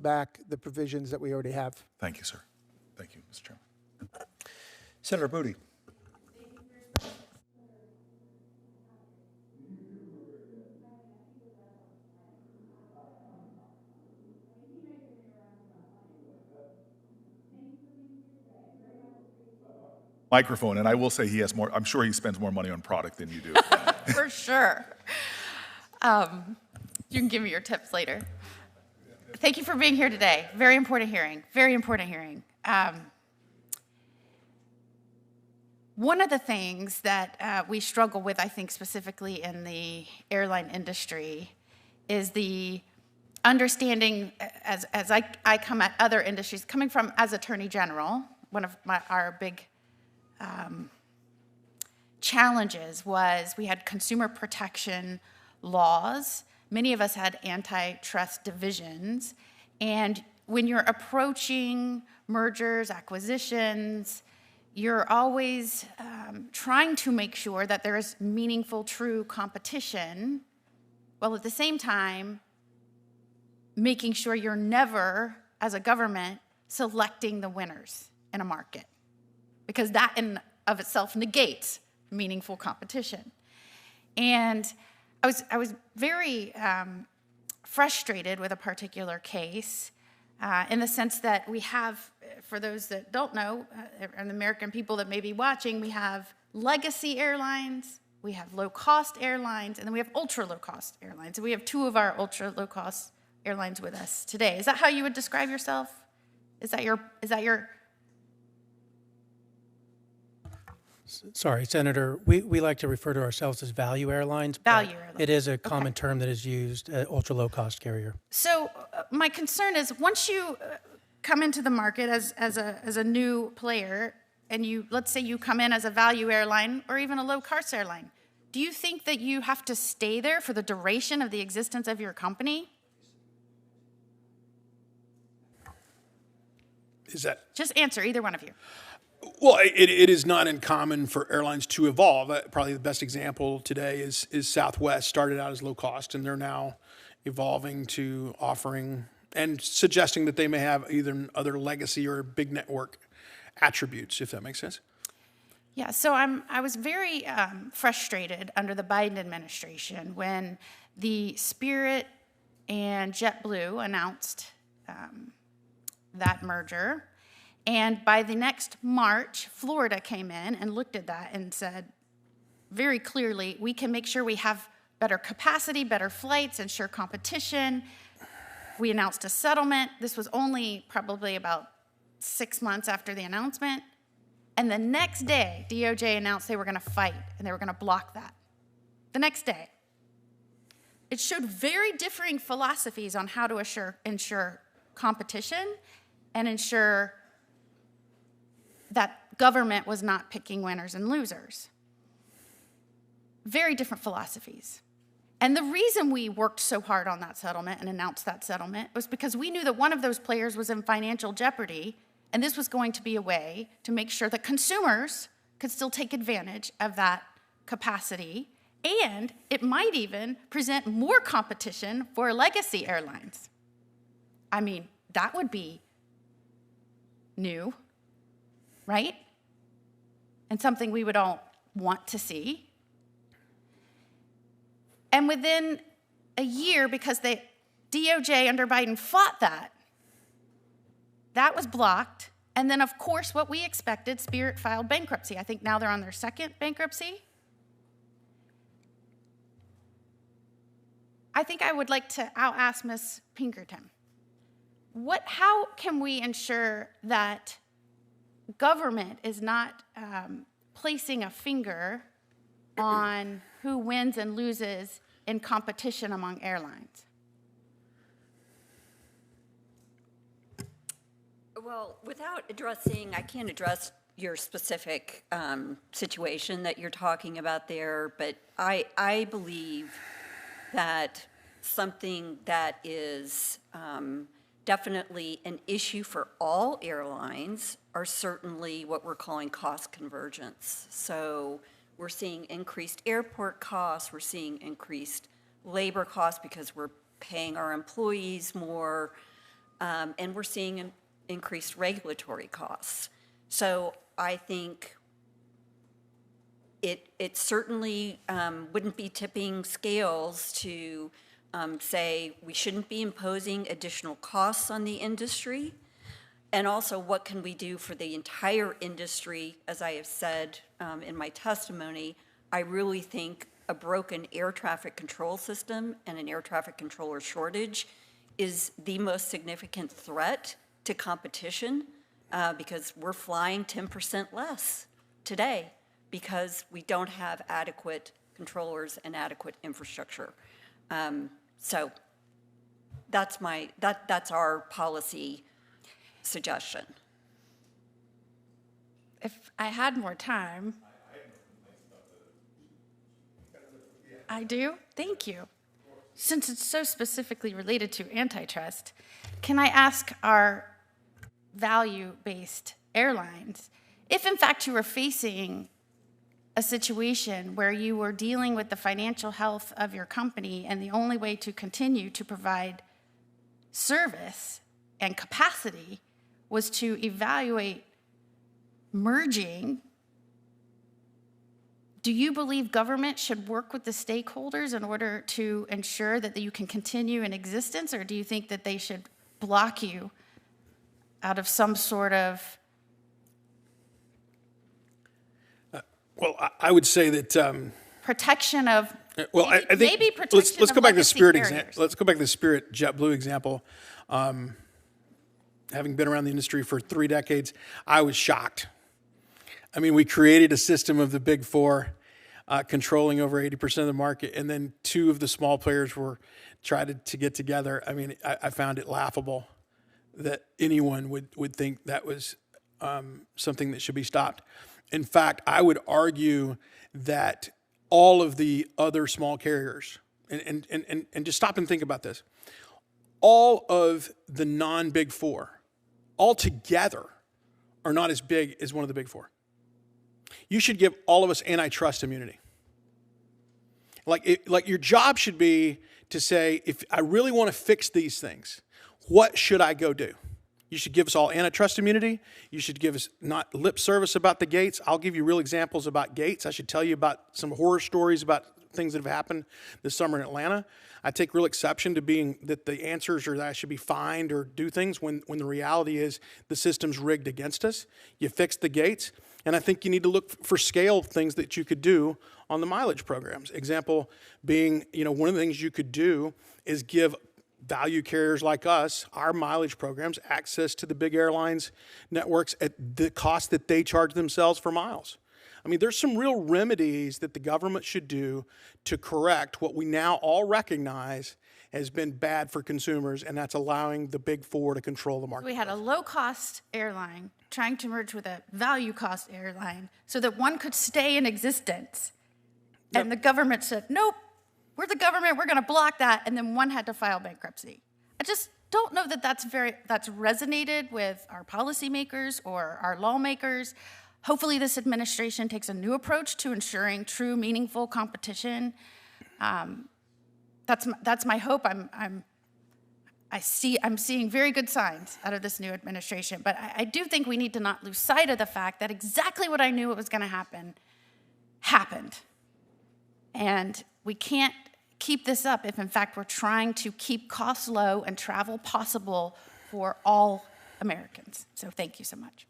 back the provisions that we already have. Thank you, sir. Thank you, Mr. Chairman. Senator Moody. Microphone, and I will say he has more, I'm sure he spends more money on product than you do. For sure. You can give me your tips later. Thank you for being here today. Very important hearing. Very important hearing. One of the things that we struggle with, I think specifically in the airline industry, is the understanding, as I come at other industries, coming from as Attorney General, one of our big challenges was we had consumer protection laws. Many of us had antitrust divisions. And when you're approaching mergers, acquisitions, you're always trying to make sure that there is meaningful, true competition, while at the same time, making sure you're never, as a government, selecting the winners in a market. Because that in of itself negates meaningful competition. And I was very frustrated with a particular case in the sense that we have, for those that don't know, and the American people that may be watching, we have legacy airlines, we have low-cost airlines, and then we have ultra-low-cost airlines. And we have two of our ultra-low-cost airlines with us today. Is that how you would describe yourself? Is that your Sorry, Senator, we like to refer to ourselves as value airlines. Value airlines. It is a common term that is used, ultra low-cost carrier. So my concern is once you come into the market as a new player, and let's say you come in as a value airline or even a low-cost airline, do you think that you have to stay there for the duration of the existence of your company? Is that Just answer, either one of you. well? It is not uncommon for airlines to evolve. Probably the best example today is Southwest. Started out as low cost, and they're now evolving to offering and suggesting that they may have either other legacy or big network attributes, if that makes sense. Yeah, so I was very frustrated under the Biden administration when the Spirit and JetBlue announced that merger. And by the next March, Florida came in and looked at that and said very clearly, we can make sure we have better capacity, better flights, ensure competition. We announced a settlement. This was only probably about 6 months after the announcement. And the next day, DOJ announced they were going to fight and they were going to block that. The next day. It showed very differing philosophies on how to ensure competition and ensure that government was not picking winners and losers. Very different philosophies. And the reason we worked so hard on that settlement and announced that settlement was because we knew that one of those players was in financial jeopardy, and this was going to be a way to make sure that consumers could still take advantage of that capacity, and it might even present more competition for legacy airlines. I mean, that would be new, right? And something we would all want to see. And within a year, because the DOJ under Biden fought that was blocked. And then, of course, what we expected, Spirit filed bankruptcy. I think now they're on their second bankruptcy. I think I would like to, I'll ask Ms. Pinkerton, how can we ensure that government is not placing a finger on who wins and loses in competition among airlines? Well, I can't address your specific situation that you're talking about there, but I believe that something that is definitely an issue for all airlines are certainly what we're calling cost convergence. So we're seeing increased airport costs, we're seeing increased labor costs because we're paying our employees more. and we're seeing increased regulatory costs. So I think it certainly wouldn't be tipping scales to say we shouldn't be imposing additional costs on the industry. And also, what can we do for the entire industry? As I have said in my testimony, I really think a broken air traffic control system and an air traffic controller shortage is the most significant threat to competition because we're flying 10% less today because we don't have adequate controllers and adequate infrastructure. So that's our policy suggestion. If I had more time. I do? Thank you. Since it's so specifically related to antitrust, can I ask our value-based airlines, if in fact you were facing a situation where you were dealing with the financial health of your company and the only way to continue to provide service and capacity was to evaluate merging, do you believe government should work with the stakeholders in order to ensure that you can continue in existence, or do you think that they should block you out of some sort of... Well, I would say that... protection of... Well, I think maybe protection let's of go back to the legacy Spirit carriers. example. Let's go back to the Spirit JetBlue example. Having been around the industry for 3 decades, I was shocked. I mean, we created a system of the big four controlling over 80% of the market, and then 2 of the small players were tried to get together. I mean, I found it laughable that anyone would think that was something that should be stopped. In fact, I would argue that all of the other small carriers, and just stop and think about this, all of the non-big four altogether are not as big as one of the big four. You should give all of us antitrust immunity. Like your job should be to say, if I really want to fix these things, what should I go do? You should give us all antitrust immunity. You should give us not lip service about the gates. I'll give you real examples about gates. I should tell you about some horror stories about things that have happened this summer in Atlanta. I take real exception to being that the answers are that I should be fined or do things when the reality is the system's rigged against us. You fix the gates. And I think you need to look for scale things that you could do on the mileage programs. Example being, one of the things you could do is give value carriers like us, our mileage programs, access to the big airlines networks at the cost that they charge themselves for miles. I mean, there's some real remedies that the government should do to correct what we now all recognize has been bad for consumers, and that's allowing the big four to control the market. We had a low-cost airline trying to merge with a value-cost airline so that one could stay in existence. Yep. And the government said, nope, we're the government, we're going to block that, and then one had to file bankruptcy. I just don't know that that's resonated with our policymakers or our lawmakers. Hopefully this administration takes a new approach to ensuring true, meaningful competition. That's my hope. I'm seeing very good signs out of this new administration, but I do think we need to not lose sight of the fact that exactly what I knew was going to happen happened. And we can't keep this up if, in fact, we're trying to keep costs low and travel possible for all Americans. So thank you so much.